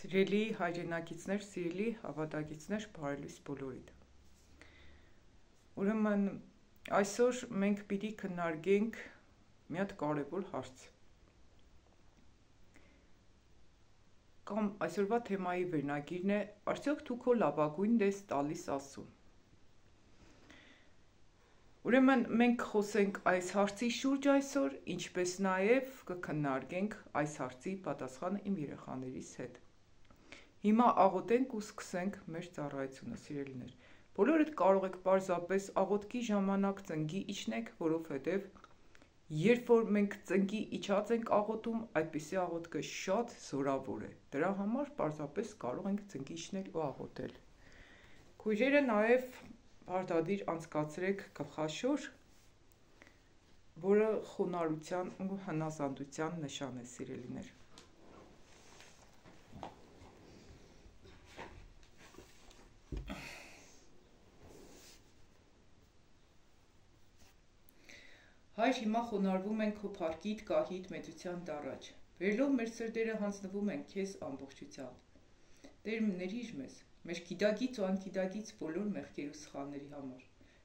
Սիրելի հայրենակիցներ, սիրելի հավատակիցներ, բարելույս բոլորիդ։ Ուրեմն այսօր մենք պիտի քննարկենք մի հատ կարևոր հարց։ Կամ այսօրվա թեմայի վերնագիրն է արդյոք դու քո լավագույնն ես տալիս Աստծուն։ Ուրեմն մենք խոսենք այս հարցի շուրջ այսօր, ինչպես նաև կքննարկենք այս հարցի պատասխանը իմ երեխաներիս հետ։ Հիմա աղոթենք ու սկսենք մեր ծառայությունը, սիրելիներ։ Բոլորդ կարող եք պարզապես աղոթքի ժամանակ ծնկի իջնեք, որովհետև երբ որ մենք ծնկի իջած ենք աղոթում, այդպիսի աղոթքը շատ զորավոր է։ Դրա համար պարզապես կարող ենք ծնկի իջնել ու աղոթել։ Քույրերը նաև պարտադիր անցկացրեք գլխաշոր, որը խոնարհության ու հնազանդության նշան է, սիրելիներ։ Հայր, հիմա խոնարհվում ենք քո փառքիդ, կահիդ, մեծության դառաջ։ Վերելով մեր սրտերը հանձնվում ենք քեզ ամբողջությամբ։ Տեր, ներիր մեզ, մեր գիտակից ու անգիտակից բոլոր մեղքերի ու սխալների համար։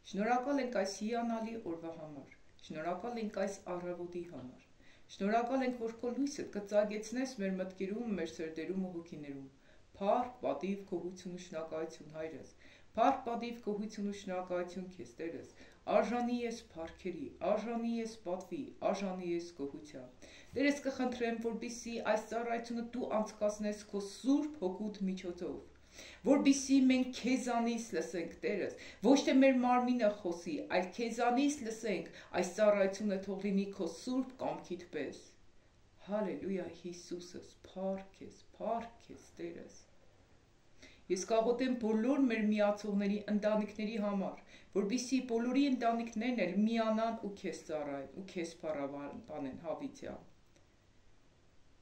Շնորհակալ ենք այս հիանալի օրվա համար։ Շնորհակալ ենք այս առավոտի համար։ Շնորհակալ ենք, որ քո լույսը կծագեցնես մեր մտքերում, մեր սրտերում ու հոգիներում։ Փառք, պատիվ, գոհություն ու շնորհակալություն, Հայրս։ Փառք, պատիվ, գոհություն ու շնորհակալություն քեզ, Տերս։ Արժանի ես փառքերի, արժանի ես պատվի, արժանի ես գոհության։ Տերս, կխնդրեմ, որպեսզի այս ծառայությունը դու անցկացնես քո սուրբ հոգուդ միջոցով, որպեսզի մենք քեզանից լսենք, Տերս, ոչ թե մեր մարմինը խոսի, այլ քեզանից լսենք, այս ծառայությունը թող լինի քո սուրբ կամքիդ պես։ Հալելույա, Հիսուսս, փառք քեզ, Տերս։ Ես կաղոթեմ բոլոր մեր միացողների ընտանիքների համար, որպեսզի բոլորի ընտանիքներն էլ միանան ու քեզ ծառայեն ու քեզ փառաբանեն հավիտյան։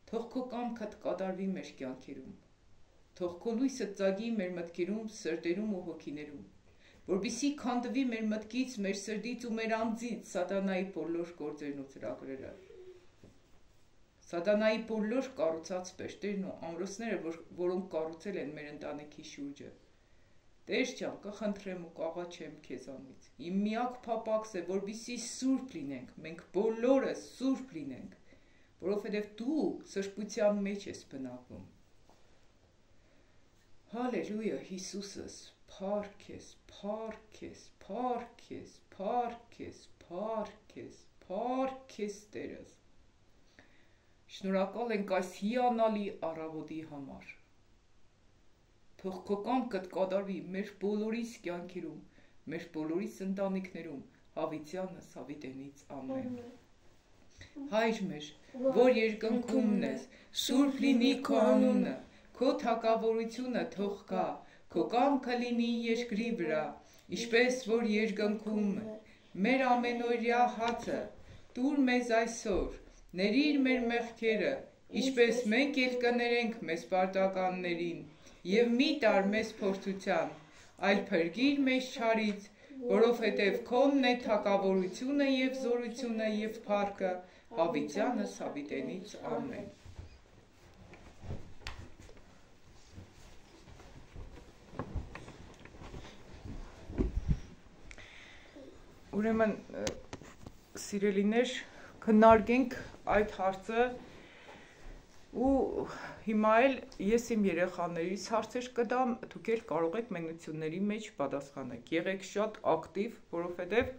Թող քո կամքդ կատարվի մեր կյանքերում։ Թող քո լույսը ծագի մեր մտքերում, սրտերում ու հոգիներում, որպեսզի քանդվի մեր մտքից, մեր սրտից ու մեր անձից սատանայի բոլոր գործերն ու ծրագրերը։ Սատանայի բոլոր կառուցած պերճերն ու ամրոցները, որոնք կառուցել են մեր ընտանիքի շուրջը։ Տեր ջան, կխնդրեմ ու կաղաչեմ քեզանից։ Իմ միակ փափագս է, որպեսզի սուրբ լինենք, մենք բոլորս սուրբ լինենք, որովհետև դու սրբության մեջ ես բնակվում։ Հալելույա, Հիսուսս, փառք քեզ, փառք քեզ, փառք քեզ, փառք քեզ, փառք քեզ, փառք քեզ, Տերս։ Շնորհակալ ենք այս հիանալի առավոտի համար։ Թող քո կամքդ կատարվի մեր բոլորիս կյանքերում, մեր բոլորիս ընտանիքներում, հավիտյանս հավիտենից ամեն։ Հայր մեր, որ երկնքումն ես, սուրբ լինի քո անունը, քո թագավորությունը թող գա, քո կամքը լինի երկրի վրա, ինչպես որ երկնքում է, մեր ամենօրյա հացը տուր մեզ այսօր, ներիր մեր մեղքերը, ինչպես մենք էլ կներենք մեզ պարտականներին, և մի տար մեզ փորձության, այլ փրկիր մեզ չարից, որովհետև քոնն է թագավորությունը և զորությունը և փառքը հավիտյանս հավիտենից ամեն։ Ուրեմն, սիրելիներ, քննարկենք այդ հարցը ու հիմա էլ ես իմ երեխաներից հարցեր կտամ, դուք էլ կարող եք մենությունների մեջ պատասխանեք։ Եղեք շատ ակտիվ, որովհետև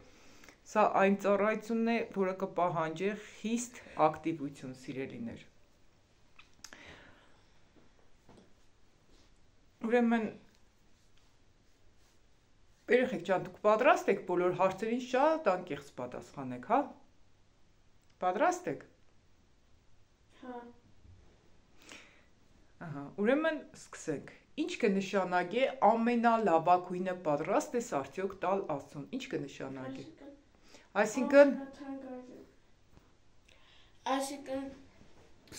սա այն ծառայությունն է, որը կպահանջի խիստ ակտիվություն, սիրելիներ։ Ուրեմն, երեխեք ջան, դուք պատրաստ եք բոլոր հարցերին շատ անկեղծ պատասխանեք, հա։ Պատրաստ եք։ Հա։ Ահա, ուրեմն սկսենք։ Ինչ կնշանակի ամենալավագույնը պատրաստ ես արդյոք տալ Աստծուն։ Ինչ կնշանակի։ Այսինքն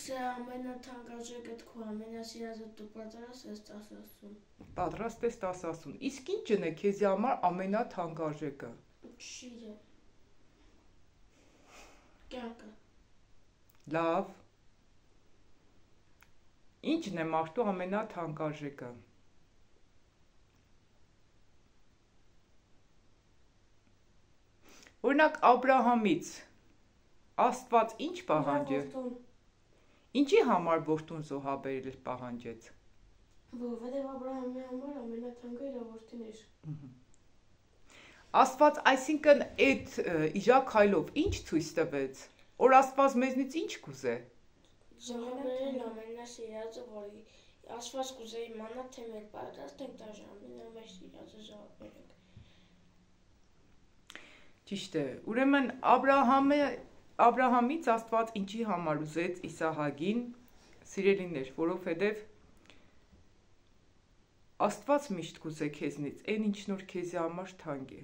սա ամենաթանկարժեքը քո ամենասիրածը դու պատրաստ ես տաս Աստծուն։ Պատրաստ ես տաս Աստծուն։ Իսկ ի՞նչն է քեզի համար ամենաթանկարժեքը։ Շիրը։ Կյանքը։ Լավ։ Ինչն է մարդու ամենաթանկարժեքը։ Օրինակ Աբրահամից Աստված ինչ պահանջեց։ Ինչի համար որդուն զոհաբերել պահանջեց։ Որովհետև Աբրահամի համար ամենաթանկը իր որդին էր։ Աստված այսինքն այդ իժակ քայլով ինչ ցույց տվեց, որ Աստված մեզնից ինչ կուզե։ Զոհաբերել ամենասիրածը, որի Աստված կուզե իմանա, թե մենք պատրաստ ենք դա ամենամեծիրածը զոհաբերել։ Ճիշտ է։ Ուրեմն Աբրահամից Աստված ինչի համար ուզեց Իսահակին, սիրելիներ, որովհետև Աստված միշտ կուզե քեզնից, այն ինչն որ քեզի համար թանկ է։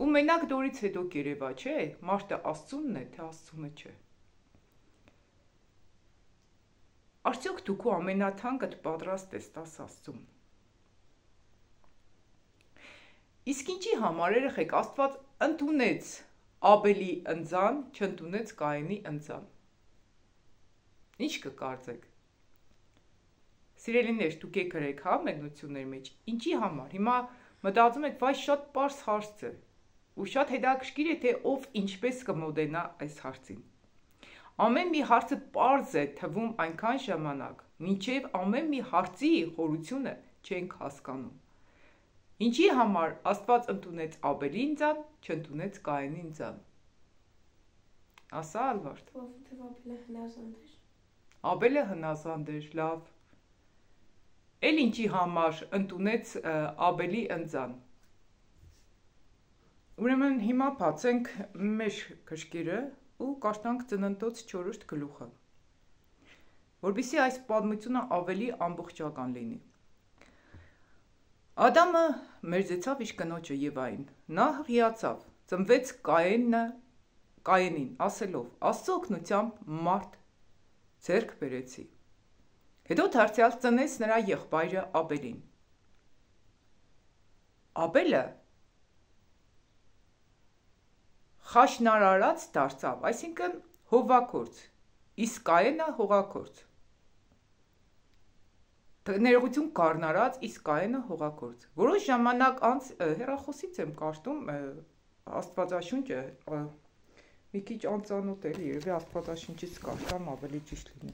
Ու մենակ դորից հետո կերևա, չէ, մարդը Աստծունն է, թե Աստծունը չէ։ Արդյոք դու քո ամենաթանկդ պատրաստ ես տաս Աստծուն։ Իսկ ինչի համար երեխեք Աստված ընդունեց Աբելի ընձան, չընդունեց Կայենի ընձան։ Ինչ կկարծեք։ Սիրելիներ, դուք եք գրեք, հա, մեկնությունների մեջ, ինչի համար։ Հիմա մտածում եք, վայ շատ պարզ հարց է։ Ու շատ հետաքրքիր է, թե ով ինչպես կմոտենա այս հարցին։ Ամեն մի հարցը պարզ է թվում այնքան ժամանակ, մինչև ամեն մի հարցի խորությունը չենք հասկանում։ Ինչի համար Աստված ընդունեց Աբելի ընձան, չընդունեց Կայենի ընձան։ Ասա Ալվարդ։ Որովհետև Աբելը հնազանդ էր։ Աբելը հնազանդ էր, լավ։ Էլ ինչի համար ընդունեց Աբելի ընձան։ Ուրեմն հիմա բացենք մեր քրկերը ու կարդանք Ծննդոց 4-րդ գլուխը, որպեսզի այս պատմությունը ավելի ամբողջական լինի։ Ադամը մերձեցավ իր կնոջը Եվային, նա հղիացավ, ծնվեց Կայենին, ասելով. Աստծո օգնությամբ մարդ ձեռք բերեցի։ Հետո դարձյալ ծնեց նրա եղբայրը Աբելին։ Աբելը խաշնարարած դարձավ, այսինքն հովվաքորձ, իսկ Կայենը հողաքորձ։ Ներողություն կառնարած, իսկ Կայենը հողաքորձ։ Որոշ ժամանակ անց հեռախոսից եմ կարդում Աստվածաշունչը, մի քիչ անծանոթ է, երևի Աստվածաշունչից կարդամ ավելի ճիշտ լինի։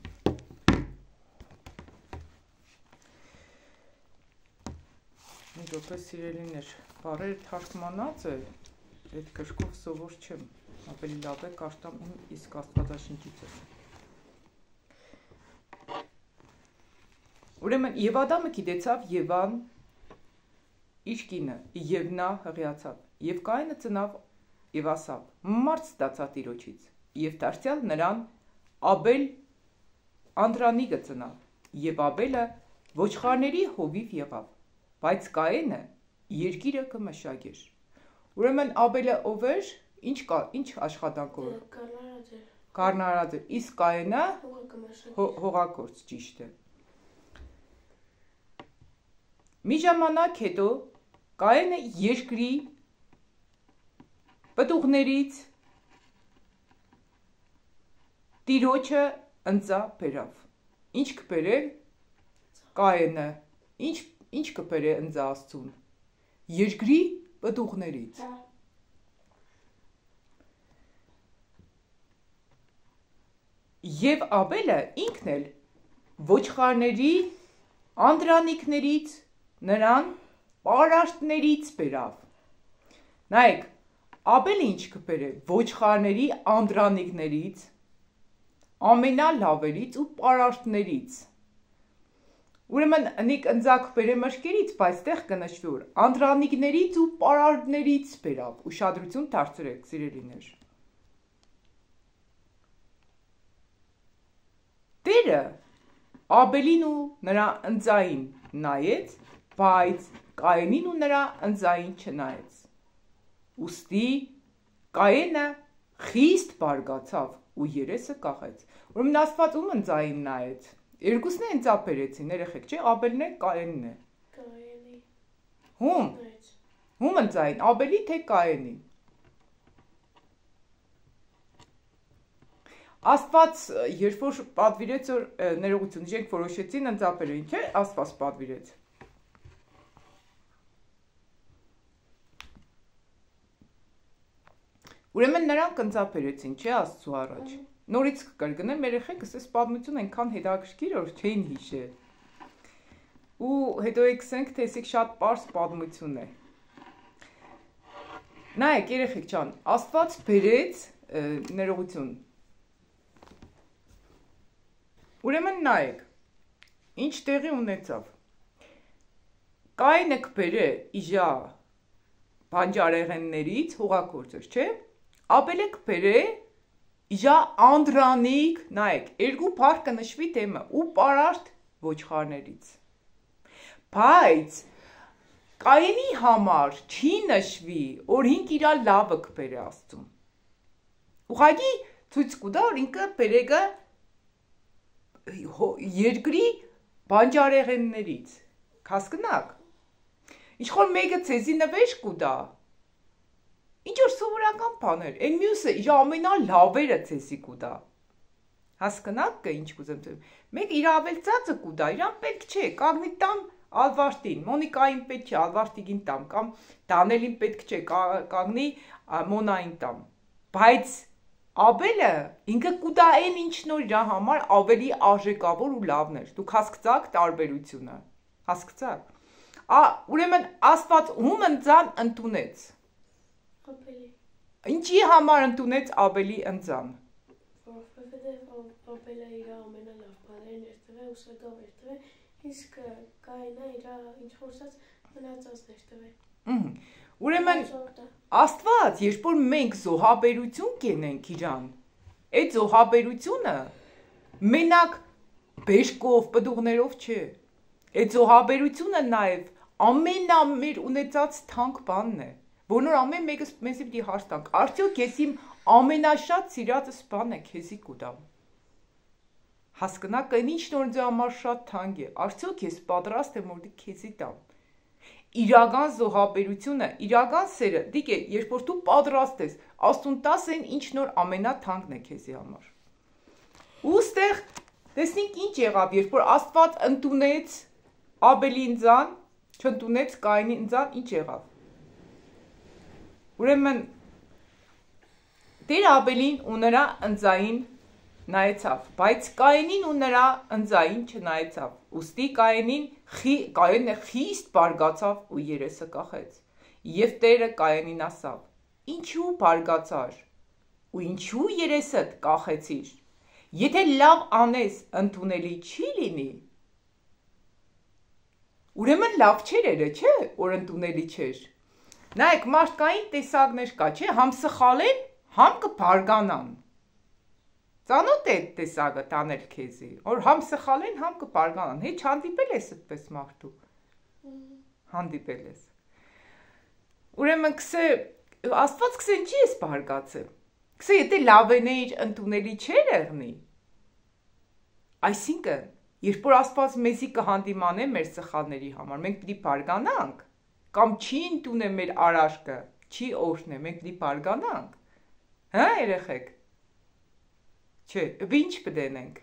Մի րոպե սիրելիներ, բառերը թարգմանած է, այդ գրքով սովոր չեմ, ավելի լավ է կարդամ իսկ Աստվածաշունչից է։ Ուրեմն եւ Ադամը գիտեցավ Եվան իր կինը, եւ նա հղիացավ, եւ Կայենը ծնավ եւ ասավ. Մարդ ստացա Տիրոջից, եւ դարձյալ նրան Աբել Անդրանիկը ծնավ, եւ Աբելը ոչխարների հովիվ եղավ, բայց Կայենը երկիրը կմշակեր։ Ուրեմն Աբելը ով էր, ինչ աշխատանքով էր։ Կառնարած էր, իսկ Կայենը հողաքորձ, ճիշտ է։ Մի ժամանակ հետո Կայենը երկրի պտուղներից Տիրոջը ընձա բերավ։ Ինչ կբերել Կայենը, ինչ կբերե ընձա Աստծուն։ Երկրի պտուղներից։ Եվ Աբելը ինքն էլ ոչխարների անդրանիկներից նրան պարարտներից բերավ։ Նայեք, Աբելը ինչ կբերե ոչխարների անդրանիկներից, ամենալավերից ու պարարտներից։ Ուրեմն նիկ ընձակ բերե մշկերից, բայց տեղ կնշվի որ անդրանիկներից ու պարարտներից բերավ։ Ուշադրություն դարձրեք, սիրելիներ։ Տերը Աբելին ու նրա ընձային նայեց, բայց Կայենին ու նրա ընձային չնայեց։ Ուստի Կայենը խիստ բարգացավ ու երեսը կախեց։ Ուրեմն Աստված ում ընձային նայեց։ Երկուսն է ընձա բերեցին, երեխեք, չէ, Աբելն է, Կայենն է։ Կայենի։ Ում ընձային, Աբելի թե Կայենի։ Աստված երբ որ պատվիրեց որ ներողություն իրենք որոշեցին ընծապել չէ Աստված պատվիրեց Ուրեմն նրանք ընծապերեցին չէ Աստծու առաջ նորից կկրկնեմ երեխեքս այս պատմությունը այնքան հետաքրքիր որ չէին հիշել ու հետո եկցենք թե էսիկ շատ պարզ պատմություն է նայեք երեխեք ջան Աստված բերեց ներողություն Ուրեմն նայեք ինչ տեղի ունեցավ Կայինը կբերե իժա բանջարեղեններից հողագործեր չէ Ապելը կբերե իժա անդրանիկ նայեք երկու փառ կնշվի թեմը ու պարարտ ոչխարներից Բայց Կայենի համար չի նշվի որ ինք իրա լավը կբերե Աստծուն Ուղղակի ցույց կտա որ ինքը բերեգը երկրի բանջարեղեններից հասկանաք Ինչ որ մեկը ցեզի նվեր կտա Ինչ որ սովորական բաներ, այն մյուսը իր ամենալավերը ցեսի կուտա։ Հասկանաք ինչ կուզեմ ասեմ։ Մեկ իր ավելցածը կուտա, իրան պետք չէ, կանգնի տամ Ալվարտին, Մոնիկային պետք չէ, Ալվարտիկին տամ, կամ Դանելին պետք չէ, կանգնի Մոնային տամ։ Բայց Աբելը ինքը կուտա այն ինչ նոր իր համար ավելի արժեքավոր ու լավն էր։ Դուք հասկացաք տարբերությունը։ Հասկացաք։ Ուրեմն Աստված ում ընծան ընդունեց։ Ինչի համար ընդունեց Աբելի ընծան։ Որովհետև Աբելը իր ամենալավ բաներն էր տվել, ուսակավ էր տվել, իսկ Կայինը իր ինչ խոսած մնացածն էր տվել։ Ուրեմն Աստված, երբ որ մենք զոհաբերություն կենենք իրան, այդ զոհաբերությունը մենակ բեժկով, պտուղներով չէ։ Այդ զոհաբերությունը նաև ամենամեր ունեցած թանկ բանն է։ Որնոր ամեն մեկս մեզի պիտի հարց տանք, արդյոք ես իմ ամենաշատ սիրածս բան է քեզի կուտամ։ Հասկանաք, այն ինչ նոր ձեզ համար շատ թանկ է, արդյոք ես պատրաստ եմ որ քեզի տամ։ Իրական զոհաբերությունը, իրական սերը, դիք է, երբ որ դու պատրաստ ես, Աստուն տաս այն ինչ նոր ամենաթանկն է քեզի համար։ Ու ստեղ տեսնենք ինչ եղավ, երբ որ Աստված ընդունեց Աբելի ընծան, չընդունեց Կայինի ընծան, ինչ եղավ։ Ուրեմն Տեր Աբելին ու նրա ընծային նայեցավ, բայց Կայենին ու նրա ընծային չնայեցավ, ուստի Կայենը խիստ բարգացավ ու երեսը կախեց, և Տերը Կայենին ասավ, ինչու բարգացար, ու ինչու երեսդ կախեցիր, եթե լավ անես ընդունելի չի լինի, ուրեմն լավ չեր էրը, չէ, որ ընդունելի չեր, նայեք մարդկային տեսակներ կա, չէ, համ սխալեն, համ կբարգանան, ծանոթ է տեսակը տանել քեզի, որ համ սխալեն, համ կբարգանան, հեչ հանդիպել ես այդպես մարդու, հանդիպել ես, ուրեմն կսե, Աստված կսե ինչի ես բարգացել, կսե եթե լավեներ ընդունելի չեր եղնի, այսինքն, երբ որ Աստված մեզի կհանդիմանե մեր սխալների համար, մենք պիտի բարգանանք, կամ չի ընդունե մեր արարքը, չի օրհնե, մենք պիտի բարգանանք, հա երեխեք, չէ, ինչ պտենենք,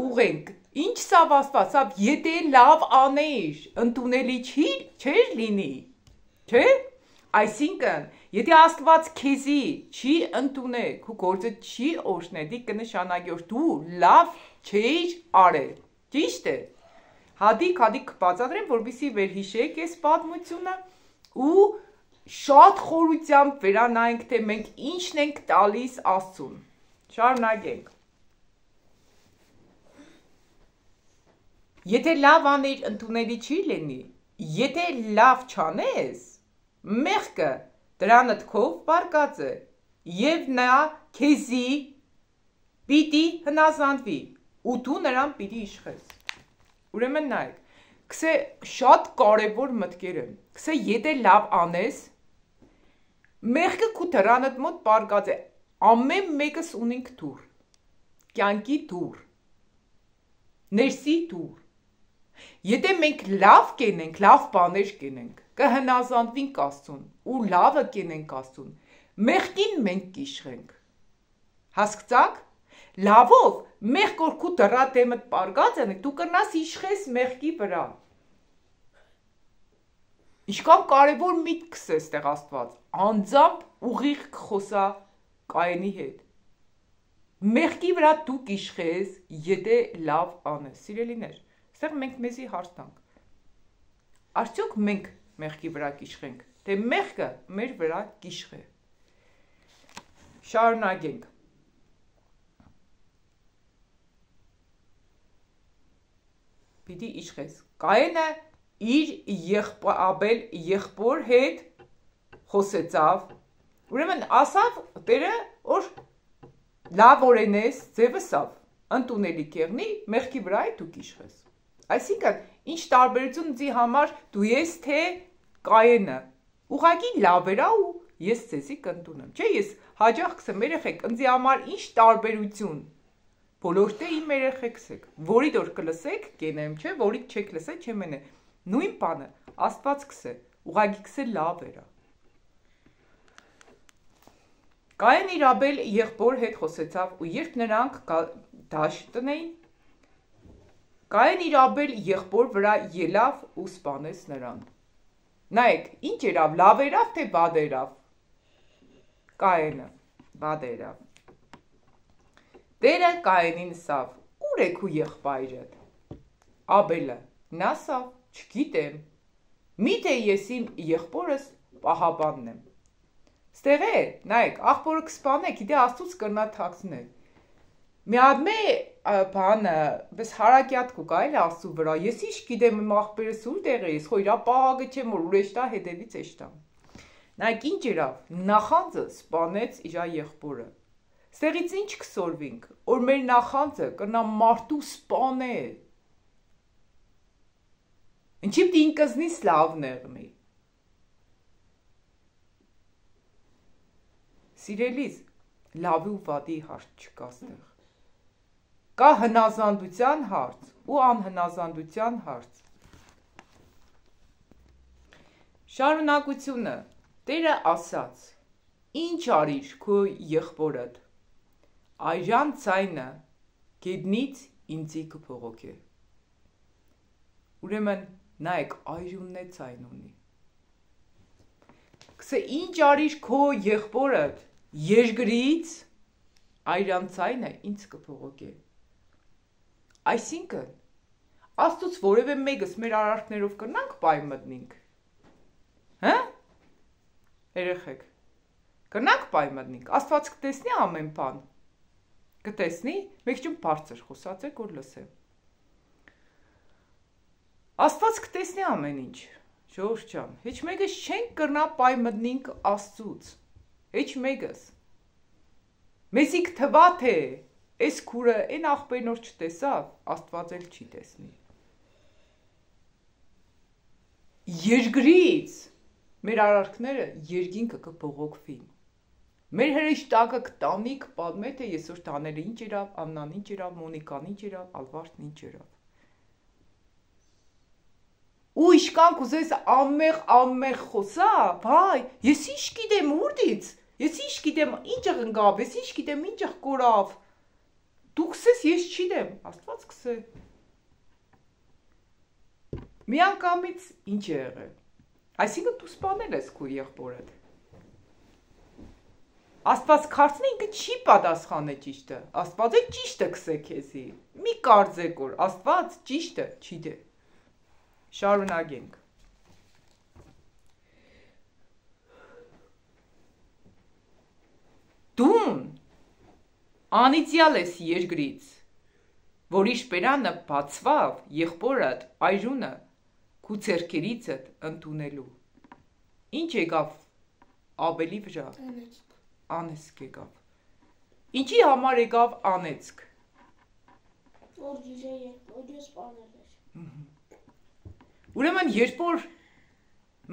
ուղենք, ինչ սավ Աստված, սավ եթե լավ աներ, ընդունելի չեր լինի, չէ, այսինքն, եթե Աստված քեզի չի ընդունե, քու գործը չի օրհնե, դի կնշանակի որ դու լավ չէիր արել, ճիշտ է, հադիկ կբացատրեմ, որպեսզի վերհիշեք այս պատմությունը ու շատ խորությամբ վերանայենք, թե մենք ինչն ենք տալիս Աստծուն, շարունակենք, եթե լավ աներ ընդունելի չի լինի, եթե լավ չանես, մեղքը դրանդ քով բարգած է, և նա քեզի պիտի հնազանդվի, ու դու նրան պիտի իշխես, ուրեմն նայեք, կսե շատ կարևոր մտքեր են, կսե եթե լավ անես, մեղքը քու դրանդ մոտ բարգած է, ամեն մեկս ունենք դուր, կյանքի դուր, ներսի դուր, եթե մենք լավ կենենք, լավ բաներ կենենք, կհնազանդվենք Աստծուն, ու լավը կենենք Աստծուն, մեղքին մենք կիշխենք, Հասկացաք։ Լավով մեղ կորքու դրա դեմդ պարգած են, դու կնաս իշխես մեղքի վրա։ Ինչքան կարևոր միտքս է ստեղ Աստված, անձամբ ուղիղ կխոսա Կայենի հետ։ Մեղքի վրա դու կիշխես, եթե լավ անես, սիրելիներ, ստեղ մենք մեզի հարց տանք։ Արդյոք մենք մեղքի վրա կիշխենք, թե մեղքը մեր վրա կիշխե։ Շարունակենք։ Պիտի իշխես։ Կայենը իր Աբել եղբոր հետ խոսեցավ, ուրեմն ասավ Տերը, որ լավ օրենես ձևսավ, ընդունելի կեղնի, մեղքի վրա է դու կիշխես։ Այսինքն, ինչ տարբերություն ձի համար դու ես թե Կայենը, ուղղակի լավերա ու ես ձեզի կընդունեմ, չէ, ես հաջող կսեմ երեխեք, ընձի համար ինչ տարբերություն, բոլոր թե իմ երեխեքս եք, որի դոր կլսեք, կենեմ, չէ, որի չեք լսե, չեմ ենե, նույն բանը, Աստված կսե, ուղղակի կսե լավ էրա։ Կայեն իր Աբել եղբոր հետ խոսեցավ ու երբ նրանք դաշտ տնեին, Կայեն իր Աբել եղբոր վրա ելավ ու սպանեց նրան։ Նայեք, ինչ երավ, լավ երավ, թե բադ երավ։ Կայենը, բադ երավ։ Տերը Կայենին ասավ, ուր է քու եղբայրդ։ Աբելը, նա ասավ, չգիտեմ, միթե ես իմ եղբորս պահաբանն եմ։ Ստեղ է, նայեք, աղբորը կսպանեք, իդե Աստուծո կրնա թաքցնել։ Միամե բանը, բես հարակյատ կուկա էլ Աստծու վրա, ես ինչ գիտեմ իմ աղբերս ուր տեղ ես, խո իրա պահագը չեմ, որ ուրեշ տա, հետևից էշտամ։ Նայեք, ինչ երավ, նախանձը սպանեց իրա եղբորը։ Ստեղից ինչ կսորվինք, որ մեր նախանձը կրնա մարդու սպանե։ Ինչի պտի ինքզնից լավ նեղնի։ Սիրելիս, լավի ու վադի հարց չկա ստեղ։ Կա հնազանդության հարց ու անհնազանդության հարց։ Շարունակությունը, Տերը ասաց, ինչ արիր քո եղբորդ, այժմ ցայնը գետնից ինձի կփողոքե։ Ուրեմն նայեք, այժմն է ցայն ունի։ Կսե ինչ արիր քո եղբորդ, երկրից այժմ ցայնը ինձ կփողոքե։ Այսինքն, Աստուծո որևէ մեկս մեր արարքներով կրնանք պայ մտնենք։ Հա? Երեխեք, կրնանք պայ մտնենք, Աստված կտեսնի ամեն բան։ Կտեսնի, մեկ ճում բարձր խոսած եք, որ լսեմ։ Աստված կտեսնի ամեն ինչ, ժողովուրդ ջան, հեչ մեկս չենք կրնա պայ մտնենք Աստծուց, հեչ մեկս։ Մեզի կթվա թե այս քուրը այն աղբերնոր չտեսավ, Աստված էլ չի տեսնի։ Երկրից մեր արարքները երկինքը կփողոքվին։ Մեր հրեշտակը կտանի կպատմե թե այսօր տաները ինչ երավ, Աննան ինչ երավ, Մոնիկան ինչ երավ, Ալվարդն ինչ երավ։ Ու իշքան կուզես ամեղ խոսա, բայ, ես ինչ գիտեմ ուրդից, ես ինչ գիտեմ ինչը ընկավ, ես ինչ գիտեմ ինչը կորավ, դու կսես ես չիդեմ, Աստված կսե։ Մի անգամից ինչ է եղել, այսինքն դու սպանել ես քո եղբորդ։ Աստված քարծնի ինքը չի պատասխանե ճիշտը, Աստված է ճիշտը կսե քեզի, մի կարծեք որ Աստված ճիշտը չի դե։ Շարունակենք։ Դուն անիծյալ ես երկրից, որի շպերանը բացվավ եղբորդ այժունը քու ձեռքերիցդ ընդունելու։ Ինչ եկավ Աբելի վրա։ Անեցք եկավ։ Ինչի համար եկավ անեցք։ Որ իր եղբորը սպանել էր։ Ուրեմն երբ որ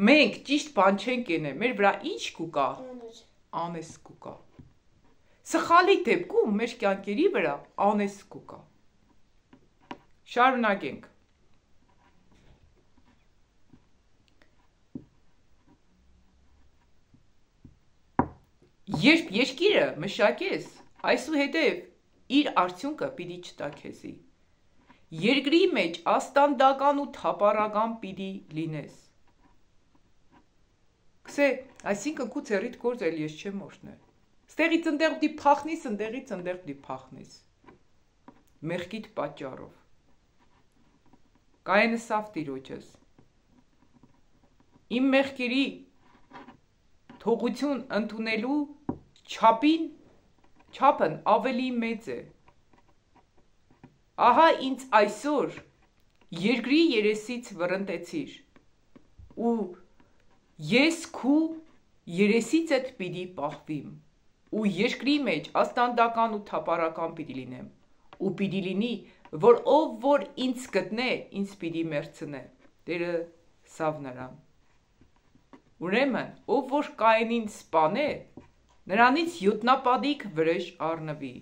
մենք ճիշտ բան չենք ենե, մեր վրա ինչ կուկա։ Անես կուկա։ Սխալի դեպքում մեր կյանքերի վրա անես կուկա։ Շարունակենք։ Երբ երկիրը մշակես, այսուհետև իր արդյունքը պիտի չտա քեզի։ Երկրի մեջ աստանդական ու թափառական պիտի լինես։ Կսե, այսինքն քու ծերիդ գործ էլ ես չեմ օշնել։ Ստեղից ընդեղ պիտի փախնիս, ընդեղից ընդեղ պիտի փախնիս։ Մեղքիդ պատճառով։ Կայենը սավ տիրոջս։ Իմ մեղքերի թողություն ընդունելու չափն ավելի մեծ է։ Ահա ինձ այսօր երկրի երեսից վռնդեցիր, ու ես քու երեսից էդ պիտի պահվիմ, ու երկրի մեջ աստանդական ու թափառական պիտի լինեմ, ու պիտի լինի, որ ով որ ինձ գտնե, ինձ պիտի մերցնե, Տերը սավ նրան։ Ուրեմն, ով որ Կայենին սպանե, նրանից յոթնապատիկ վրեժ առնվի։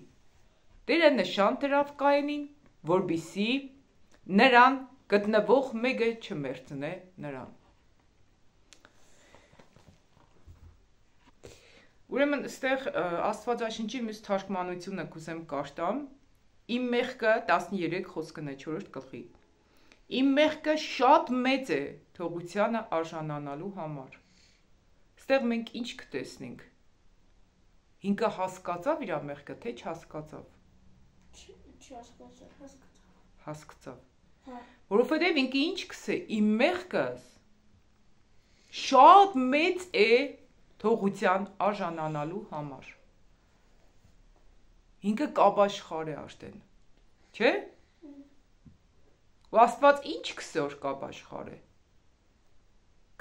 Տերը նշան դրավ Կայենին, որպեսզի նրան գտնվող մեկը չմերցնե նրան։ Ուրեմն, ստեղ Աստվածաշնչի մյուս թարգմանությունը կուզեմ կարդամ, իմ մեղքը 13 խոսքն է 4-րդ գլխի։ Իմ մեղքը շատ մեծ է թողությանը արժանանալու համար։ Ստեղ մենք ինչ կտեսնենք։ Ինքը հասկացավ իր մեղքը, թե չհասկացավ։ Հասկացավ։ Որովհետև ինքը ինչ կսե, իմ մեղքս շատ մեծ է թողության արժանանալու համար։ Ինքը կապաշխար է արդեն, չէ՞։ Ու Աստված ինչ կսե որ կապաշխար է։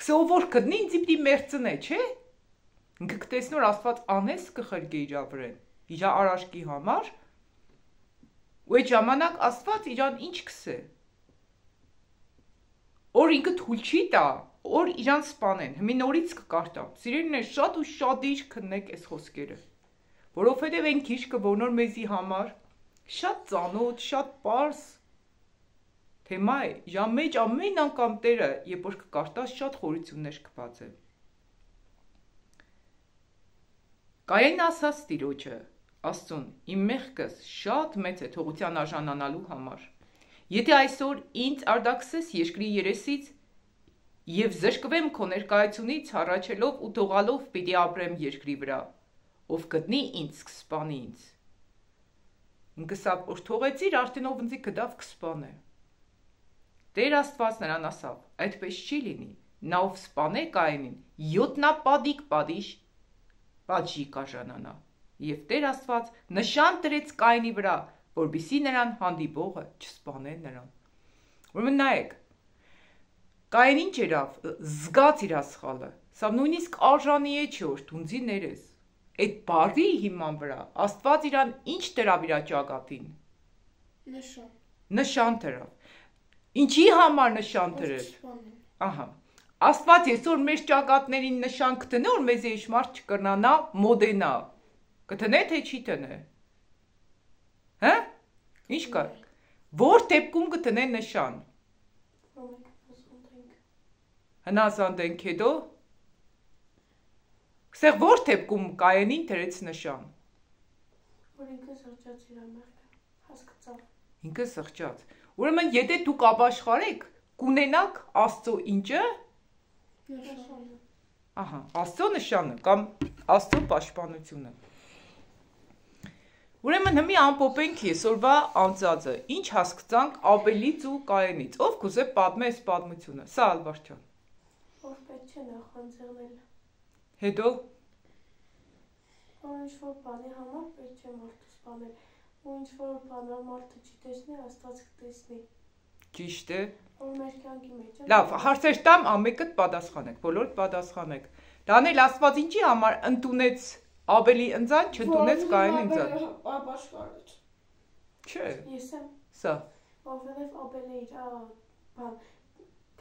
Կսե ով որ գտնի ինձ պիտի մերցնե, չէ՞։ Ինքը կտեսնի որ Աստված անես կխրգե իր վրեն, իր արարքի համար, ու այդ ժամանակ Աստված իրան ինչ կսե։ Որ ինքը թույլ չի տա, որ իրան սպանեն, հիմի նորից կկարտամ, սիրելիներ շատ ու շատիր քննեք այս խոսքերը, որովհետև այն գիրքը, որ նոր մեզի համար շատ ծանոթ, շատ պարզ թեմա է, իր մեջ ամեն անգամ Տերը, երբ որ կկարտաս, շատ խորություններ կբացե։ Կայենն ասաց Տիրոջը, Աստծուն, իմ մեղքս շատ մեծ է թողության արժանանալու համար։ Եթե այսօր ինձ արձակես երկրի երեսից և զրկվեմ քո ներկայությունից հառաչելով ու թողալով պիտի ապրեմ երկրի վրա, ով գտնի ինձ կսպանի ինձ։ Ինքը սա որ թողեցիր, արդեն ով ինձի գտավ կսպանե։ Տեր Աստված նրան ասավ, այդպես չի լինի, նա ով սպանե Կայենին, յոթնապատիկ պատժի կարժանանա։ Եվ Տեր Աստված նշան դրեց Կայենի վրա, որպեսզի նրան հանդիպողը չսպանե նրան։ Ուրեմն նայեք, Կայենն ինչ երավ, զգաց իր սխալը, սա նույնիսկ արժանի է չէ որ դունձի ներես։ Այդ բառի հիման վրա Աստված իրան ինչ դրավ իր ճակատին։ Նշան դրավ։ Ինչի համար նշան դրեց։ Ահա։ Աստված այսօր մեր ճակատներին նշան կտնե, որ մեզ իշմարտ չկրնանա մոդենա։ Կտնե թե չի տնե։ Հա? Ինչ կա։ Որ դեպքում կտնե նշան։ Հնազանդենք հետո։ Սեղ որ դեպքում Կայենին դրեց նշան։ Որ ինքը սղճաց իր մեղքը, հասկացավ։ Ինքը սղճաց։ Ուրեմն եթե դուք ապաշխարեք, կունենաք Աստծո ինչը։ Նշանը։ Ահա, Աստծո նշանը կամ Աստծո պաշտպանությունը։ Ուրեմն հիմի ամփոփենք այսօրվա անցածը, ինչ հասկացանք Աբելից ու Կայենից։ Ով կուզե պատմե այս պատմությունը։ Սա Ալվարդյան։ Որ պետք չէ նախանձեղնել։ Հետո Որ ինչ-որ բանի համար պետք չէ մարդը սպանել, ու ինչ-որ բանը մարդը չի տեսնի, Աստված կտեսնի։ ճիշտ է։ Որ մեր կյանքի մեջ է։ Լավ, հարցեր տամ, ամենքդ պատասխանեք, բոլորդ պատասխանեք։ Դանել Աստված ինչի համար ընդունեց Աբելի ընձան, չընդունեց Կայենի ընձան։ Ապաշխարեց։ Չէ։ Ես եմ։ Սա։ Որովհետև Աբելը իր բան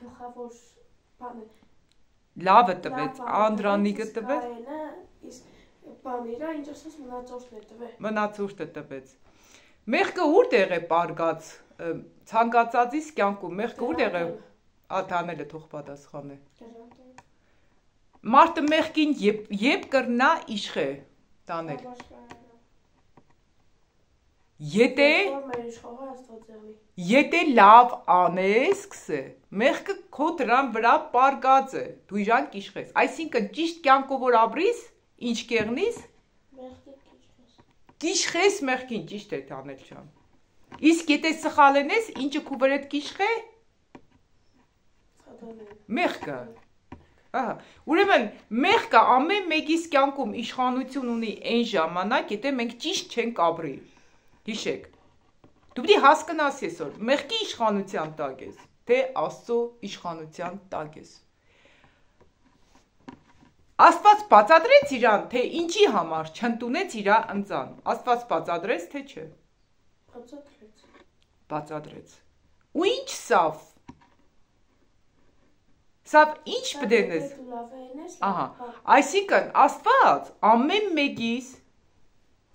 գլխավոր բանը Լավը տվեց, Անդրանիկը տվեց։ Կայենը իսկ բան իրա ինչ ասած մնացորդն է տվել։ Մնացորդը տվեց։ Մեղքը ուր է պարգած ցանկացածից կյանքում, մեղքը ուր է աթանելը թող պատասխանե։ Մարդը մեղքին երբ կրնա իշխե տանել։ Եթե լավ անես, սկսե, մեղքը քո դրան վրա պարգած է, դու իրան կիշխես, այսինքն ճիշտ կյանքով որ ապրիս, ինչ կեղնիս, կիշխես մեղքին, ճիշտ է Տանել ջան, իսկ եթե սխալ ենես, ինչը քու վրեդ կիշխե, մեղքը, ուրեմն մեղքը ամեն մեկիս կյանքում իշխանություն ունի այն ժամանակ, եթե մենք ճիշտ չենք ապրի, հիշեք, դու պիտի հասկանաս այսօր, մեղքի իշխանության տակ ես, թե Աստծո իշխանության տակ ես։ Աստված բացատրեց իրան, թե ինչի համար չընդունեց իրա ընծան, Աստված բացատրեց, թե չէ։ Բացատրեց։ Ու ինչ սավ։ Սավ ինչ պդենես։ Ահա, այսինքն Աստված ամեն մեկիս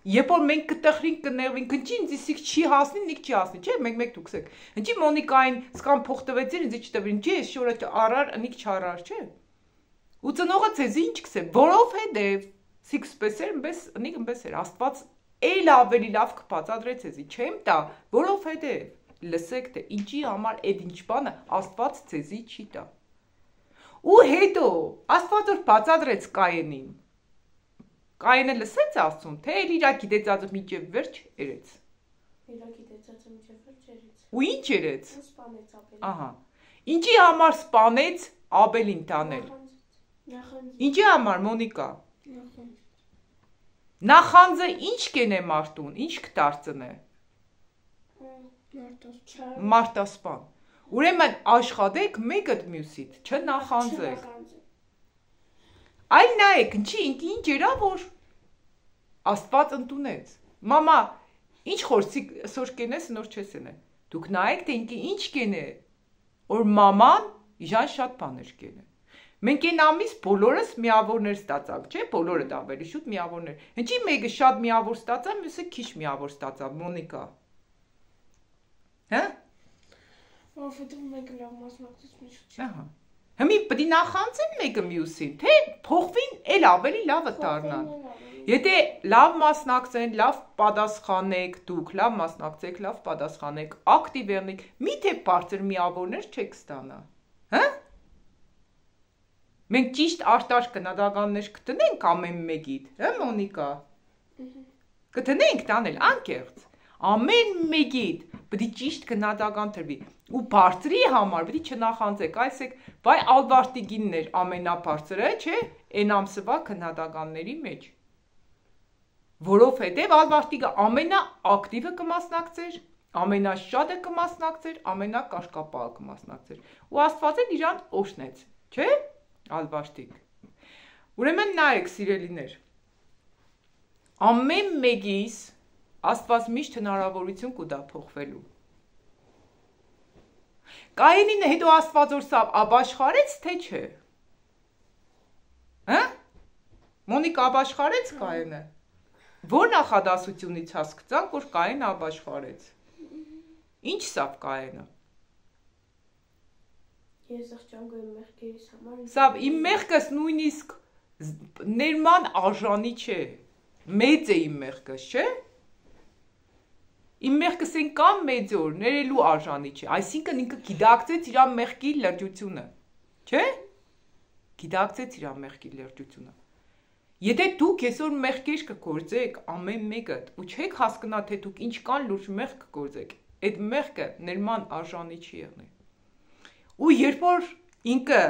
Երբ որ մենք կտխրինք կներվինք, ինչի ինձ իսիկ չի հասնի, նիք չի հասնի, չէ, մենք դուքսեք։ Ինչի Մոնիկային սկան փող տվեցին, ինձ չտվին, չէ, շորը արար, նիք չարար, չէ։ Ու ծնողը ցեզ ինչ կսե, որովհետև սիքսպես էր, ըմպես, նիք ըմպես էր, Աստված էլ ավելի լավ կբացատրեց էզի, չեմ տա, որովհետև լսեք թե ինչի համար այդ ինչ բանը Աստված ցեզի չի տա։ Ու հետո Աստված որ բացատրեց Կայենին Կայենը լսեց Աստծուն, թե էլ իրա գիտեցածը մինչև վերջ երեց։ Իրա գիտեցածը մինչև վերջ երեց։ Ու ինչ երեց։ Սպանեց Աբելին։ Ահա։ Ինչի համար սպանեց Աբելին Տանել։ Ինչի համար Մոնիկա։ Նախանձը ինչ կենե մարդուն, ինչ կդարձնե։ Մարտասպան։ Ուրեմն աշխատեք մեկդ մյուսիդ, չնախանձեք։ Այլ նայեք, ինչ երա, որ Աստված ընդունեց։ Մամա, ինչ խորսիկ սոր կենես, նոր չես ենե։ Դուք նայեք, թե ինչ կենե, որ մաման իժան շատ բաներ կենե։ Մենք են ամիս բոլորս միավորներ ստացանք, չէ, բոլորը ավելի շուտ միավորներ։ Ինչի մեկը շատ միավոր ստացավ, մյուսը քիչ միավոր ստացավ, Մոնիկա։ Հա? Որովհետև մեկը լավ մասնակցեց, միշտ չի։ Ահա։ Հիմի պիտի նախանձեն մեկը մյուսին, թե փոխվին էլ ավելի լավը դառնան։ Եթե լավ մասնակցեն, լավ պատասխանեք, դուք լավ մասնակցեք, լավ պատասխանեք, ակտիվ եղնեք, միթե բարձր միավորներ չեք ստանա։ Հա? Մենք ճիշտ արտաշ գնահատականներ կտնենք ամեն մեկիդ, հա Մոնիկա։ Կտնենք Տանել, անկեղծ։ Ամեն մեկիդ պիտի ճիշտ գնահատական տրվի։ Ու բարձրի համար պիտի չնախանձեք, այսեք, բայ Ալվարտիգինն էր ամենաբարձրը, չէ, այն ամսվա գնահատականների մեջ։ Որովհետև Ալվարտիգը ամենաակտիվը կմասնակցեր, ամենաշատը կմասնակցեր, ամենակաշկապահը կմասնակցեր։ Ու Աստված էլ իրան օշնեց, չէ, Ալվարտիգ։ Ուրեմն նայեք, սիրելիներ, ամեն մեկիս Աստված միշտ հնարավորություն կուտա փոխվելու։ Կայենին հետո Աստված որ սավ աբաշխարեց, թե չէ։ Հա? Մոնիկա աբաշխարեց Կայենը։ Որ նախադասությունից հասկացանք, որ Կայենը աբաշխարեց։ Ինչ սավ Կայենը։ Ես աղջանք եմ մեղքերիս համար։ Սավ իմ մեղքս նույնիսկ ներման արժանի չէ։ Մեծ է իմ մեղքս, չէ։ Իմ մեղքս են կամ մեծոր, ներելու արժանի չէ, այսինքն ինքը գիտակցեց իրա մեղքի լրջությունը, չէ։ Գիտակցեց իրա մեղքի լրջությունը։ Եթե դուք այսօր մեղքեր կգործեք ամեն մեկը ու չեք հասկանա, թե դուք ինչքան լուրջ մեղք կգործեք, այդ մեղքը ներման արժանի չի եղնի։ Ու երբ որ ինքը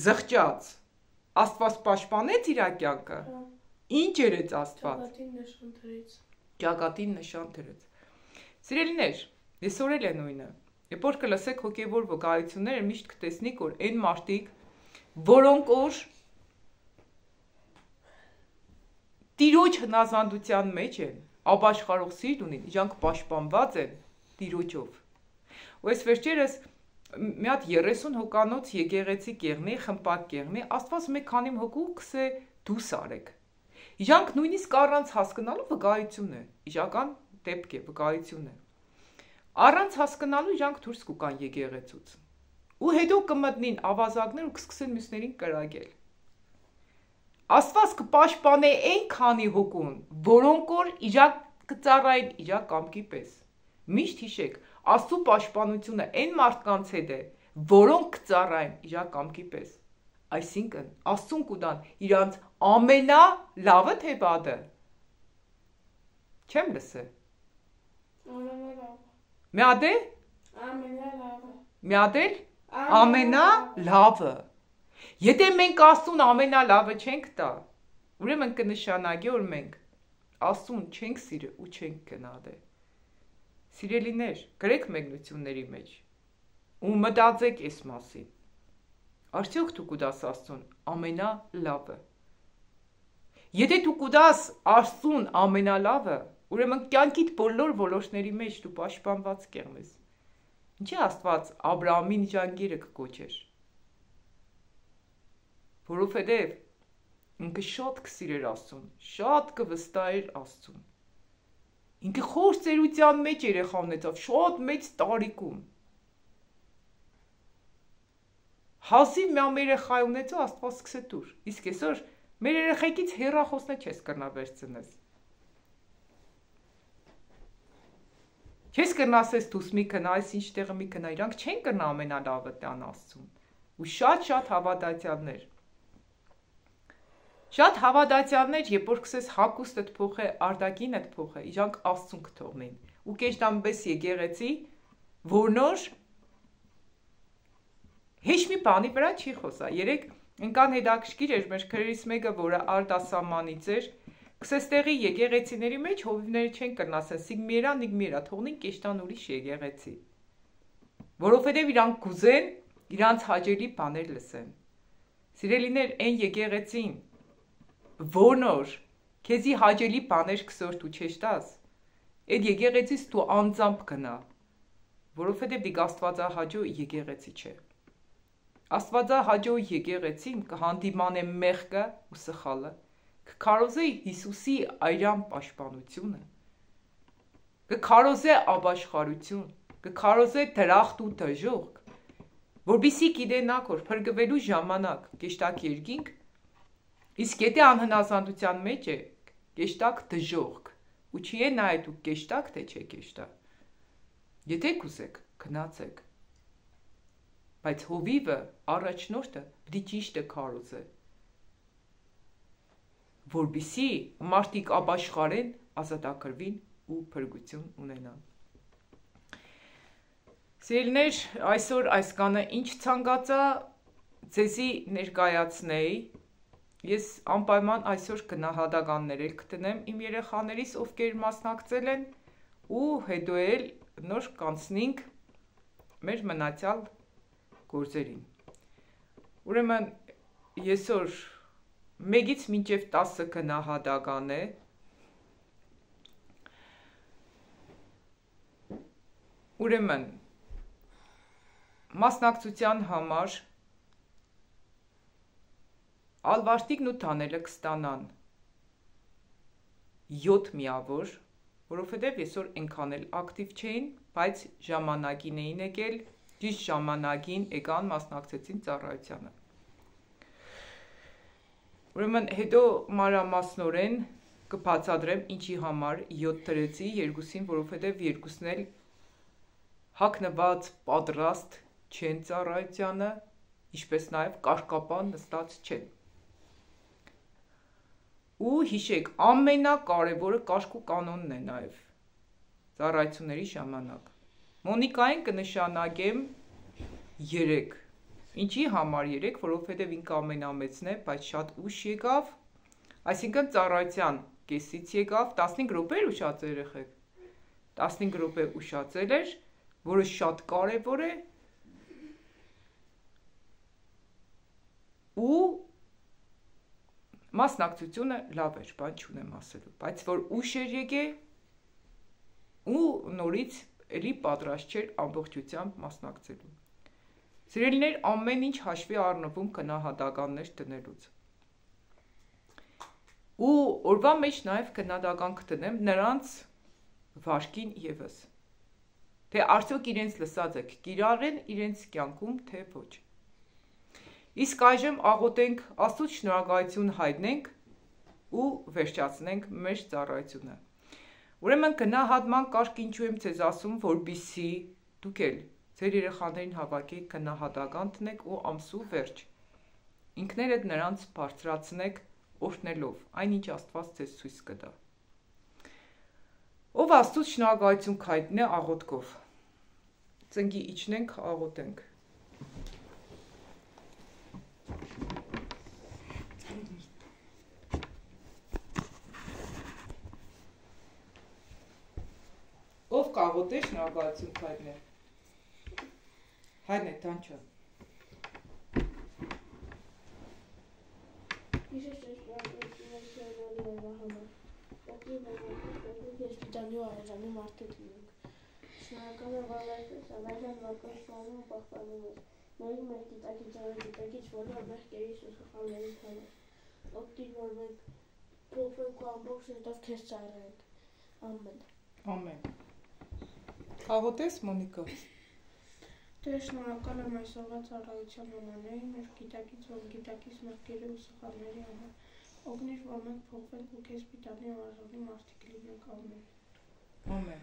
զղջաց, Աստված պաշտպանեց իր կյանքը, ինչ երեց Աստված։ Ճակատին նշան դրեց։ Սիրելիներ, այսօր էլ է նույնը։ Երբ որ կլսեք հոգևոր վկայությունները, միշտ կտեսնիք, որ այն մարդիկ, որոնք որ Տիրոջ հնազանդության մեջ են, աբաշխարող սիրտ ունին, իրանք պաշտպանված են Տիրոջով։ Ու այս վերջերս մի հատ 30 հոկանոց եկեղեցի կեղնի, խմպակ կեղնի, Աստված մեկ քանի հոգու կսե դուս արեք։ Իրանք նույնիսկ առանց հասկանալու վկայություն է, իրական դեպք է, վկայություն է։ Առանց հասկանալու իրանք դուրս կուկան եկեղեցուց։ Ու հետո կմտնին ավազակներ ու կսկսեն մյուսներին կրակել։ Աստված կպաշտպանե այն քանի հոգուն, որոնք որ իրանք կծառային իր կամքի պես։ Միշտ հիշեք, Աստծո պաշտպանությունը այն մարդկանց հետ է, որոնք կծառային իր կամքի պես։ Այսինքն, Աստծուն կուտան իրանց ամենալավը թե բադը։ Չեմ լսել։ Միադե։ Միադել ամենալավը։ Եթե մենք Աստծուն ամենալավը չենք տա, ուրեմն կնշանակի, որ մենք Աստծուն չենք սիրել ու չենք գնահատել։ Սիրելիներ, գրեք մեկնությունների մեջ ու մտածեք այս մասին։ Արդյոք դու կուտաս Աստծուն ամենալավը։ Եթե դու կուտաս Աստծուն ամենալավը, ուրեմն կյանքիդ բոլոր ոլորտների մեջ դու պաշտպանված կեղնես։ Ինչի Աստված Աբրահամին ջանգիրը կկոչեր։ Որովհետև ինքը շատ կսիրեր Աստծուն, շատ կվստահեր Աստծուն։ Ինքը խոր ծերության մեջ երեխա ունեցավ, շատ մեծ տարիքում։ Հազիվ մի երեխա ունեցավ, Աստված սկսե դուր։ Իսկ այսօր մեր երեխեքից հեռախոսն չես կրնա վերցնես։ Չես կրնա ասես դուս մի կնա, այս ինչ տեղը մի կնա, իրանք չեն կրնա ամենալավը տան Աստծուն։ Ու շատ հավատացյալներ։ Շատ հավատացյալներ, երբ որ կսես հագուստդ փոխե, արտակինդ փոխե, իրանք Աստծուն կթողնեն։ Ու կեշտամբես եկեղեցի, որ նոր հեչ մի բանի վրա չի խոսա։ Երեք ընկան հետաքրքիր էր մեր քրերից մեկը, որը արտասահմանից էր, կսես տեղի եկեղեցիների մեջ հովիվները չեն կրնասեն, նիգմիերա, թողնին կեշտան ուրիշ եկեղեցի։ Որովհետև իրանք կուզեն իրանց հաճելի բաներ լսեն։ Սիրելիներ, այն եկեղեցին, որ նոր քեզի հաճելի բաներ կսոր դու չեշտաս, այդ եկեղեցից դու անձամբ գնա, որովհետև դիք Աստվածահաճո եկեղեցի չէ։ Աստվածահաճո եկեղեցին կհանդիմանե մեղքը ու սխալը, կքարոզե Հիսուսի այրան պաշտպանությունը, կքարոզե ապաշխարություն, կքարոզե դրախտ ու դժոխք, որբիսի գիտենաք, որ փրկվելու ժամանակ կեշտակ երկինք, իսկ եթե անհնազանդության մեջ է, կեշտակ դժոխք, ու չի է նայ դուք կեշտակ թե չէ կեշտակ։ Եթե կուզեք, գնացեք։ Բայց հովիվը առաջնորդը պիտի ճիշտը քարոզե, որբիսի մարդիկ ապաշխարեն, ազատագրվին ու փրկություն ունենան։ Սիրելիներ, այսօր այս կանը ինչ ցանկացա ձեզի ներկայացնեի, ես անպայման այսօր գնահատականներ էլ կտնեմ իմ երեխաներից, ովքեր մասնակցել են, ու հետո էլ նոր կանցնենք մեր մնացյալ գործերին։ Ուրեմն եսօր 1-ից մինչև 10 գնահատական է, ուրեմն մասնակցության համար Ալվարտիկն ու Թանելը կստանան 7 միավոր, որովհետև եսօր այնքան էլ ակտիվ չէին, բայց ժամանակին էին եկել, ճիշտ ժամանակին եկան մասնակցեցին ծառայությանը։ Ուրեմն հետո մանրամասնորեն կբացատրեմ ինչի համար 7 դրեցի, երկուսին, որովհետև երկուսն էլ հագնված պատրաստ չեն ծառայությանը, ինչպես նաև կարգապան նստած չեն։ Ու հիշեք, ամենակարևորը կարգ ու կանոնն է նաև ծառայությունների ժամանակ։ Մոնիկային կնշանակեմ 3, ինչի համար 3, որովհետև ինքը ամենամեծն է, բայց շատ ուշ եկավ, այսինքն ծառայության կեսից եկավ, 15 րոպե ուշած երեխեք, 15 րոպե ուշացել էր, որը շատ կարևոր է, ու մասնակցությունը լավ էր, բան չունեմ ասելու, բայց որ ուշ էր եկե ու նորից էլի պատրաստ չէր ամբողջությամբ մասնակցելու։ Սիրելիներ, ամեն ինչ հաշվի առնվում գնահատականներ տնելուց։ Ու օրվա մեջ նաև գնահատական կտնեմ նրանց վարքին ևս։ Թե արդյոք իրենց լսած եք կիրառեն իրենց կյանքում, թե ոչ։ Իսկ այժմ աղոթենք, Աստծուց շնորհակալություն հայտնենք ու վերջացնենք մեր ծառայությունը։ Ուրեմն գնահատման կարգ ինչու եմ ձեզ ասում, որպեսզի դուք էլ ձեր երեխաներին հավաքեք, գնահատական տնեք ու ամսու վերջ ինքներդ նրանց բարձրացնեք օրհնելով այն ինչ Աստված ձեզ ցույց կտա։ Ով Աստծուց շնորհակալություն քայտնե աղոթքով։ Ծնկի իջնենք, աղոթենք։ Ով կաղոթե շնորհակալություն քայտնե։ Հայրն է տանչը։ Դանիո արժանի մարդիկ լինենք։ Շնորհակալ եմ, որ այսպես ավարտան վարկաշարում պահպանում ես։ Մենք մեր գիտակից բոլոր մեղքերից ու սխալներից համար։ Օգտիր, որ մենք փոխվենք ու ամբողջ սրտով քեզ ծառայենք։ Ամեն։ Ամեն։ Աղոթես, Մոնիկա։ Տեր, շնորհակալ եմ այս օրվա ծառայության համար, մեր գիտակից մեղքերի ու սխալների համար։ Օգնիր, որ մենք փոխվենք ու քեզ պիտանի ու արժանի մարդիկ լինենք, ամեն։ Ամեն։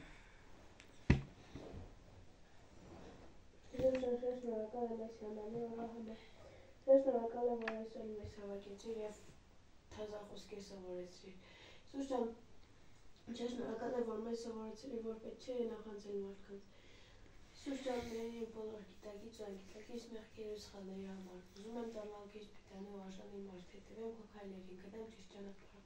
Ես շնորհակալ եմ այս համանի օրվա համար։ Ես շնորհակալ եմ, որ այսօր մեզ հավաքեցիր և թազա խոսքեր սովորեցրիր։ Սուրճ ջան, ես շնորհակալ եմ, որ մեզ սովորեցրիր, որ պետք չէ նախանձել մարդկանց։ Սուրճ ջան, մեր բոլոր գիտակից ու անգիտակից մեղքերի ու սխալների համար։ Ուզում եմ դառնալ քեզ պիտանի ու արժանի մարդ, հետևեմ քո քայլերին, գնամ ճիշտ ճանապարհով։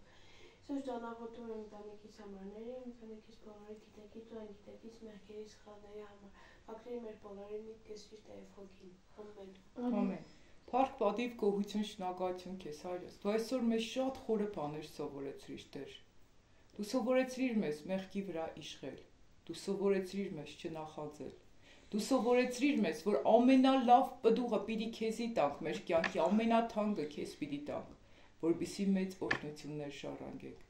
Սուրճ ջան, աղոթում եմ ընտանիքիս համարների, ընտանիքիս բոլորի գիտակից ու անգիտակից մեղքերի սխալների համար։ Ակրիր մեր բոլորի միտքը, սիրտը և հոգին։ Ամեն։ Ամեն։ Փառք, պատիվ, գոհություն, շնորհակալություն քեզ, Հայրս։ Դու այսօր մեզ շատ խորը բաներ սովորեցրիր, Տեր։ Դու սովորեցրիր մեզ մեղքի վրա իշխել։ Դու սովորեցրիր մեզ չնախաձել։ Դու սովորեցրիր մեզ, որ ամենալավ պտուղը պիտի քեզի տանք, մեր կյանքի ամենաթանկը քեզ պիտի տանք, որպեսզի մեծ օրհնություններ շարժենք։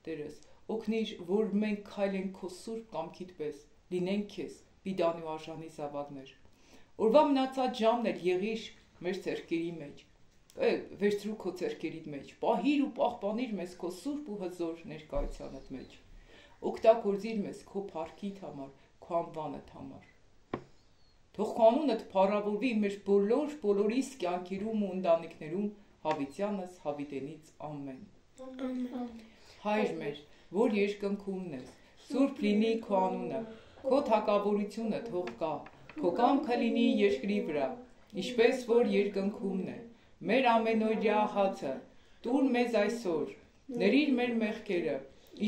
Տերս, օգնիր, որ մենք քայլենք քո սուրբ կամքիդ պես, լինենք քեզ պիտանի ու արժանի զավակներ։ Օրվա մնացած ժամն էլ եղիր մեր ձեռքերի մեջ, վերցրու քո ձեռքերիդ մեջ, պահիր ու պահպանիր մեզ քո սուրբ ու հզոր ներկայությանդ մեջ։ Օգտագործիր մեզ քո փառքիդ համար, քո անվանդ համար։ Թող քո անունդ փառավորվի մեր բոլորիս կյանքերում ու ընտանիքներում, հավիտյանս հավիտենից ամեն։ Հայր մեր, որ երկնքումն ես, սուրբ լինի քո անունը, քո թագավորությունը թող կա, քո կամքը լինի երկրի վրա, ինչպես որ երկնքումն է, մեր ամենօրյա հացը տուր մեզ այսօր, ներիր մեր մեղքերը,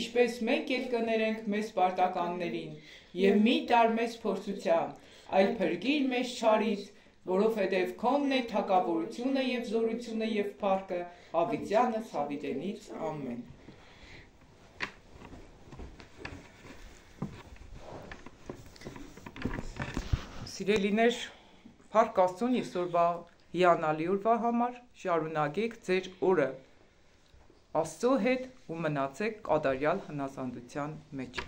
ինչպես մենք էլ կներենք մեզ պարտականներին, եւ մի տար մեզ փորձության, այլ փրկիր մեզ չարից, որովհետև քոնն է թագավորությունը եւ զորությունը եւ փառքը հավիտյանս հավիտենից ամեն։ Սիրելիներ, փառք Աստծուն այսօրվա հիանալի օրվա համար, շարունակեք ձեր օրը Աստծո հետ ու մնացեք կատարյալ հնազանդության մեջ։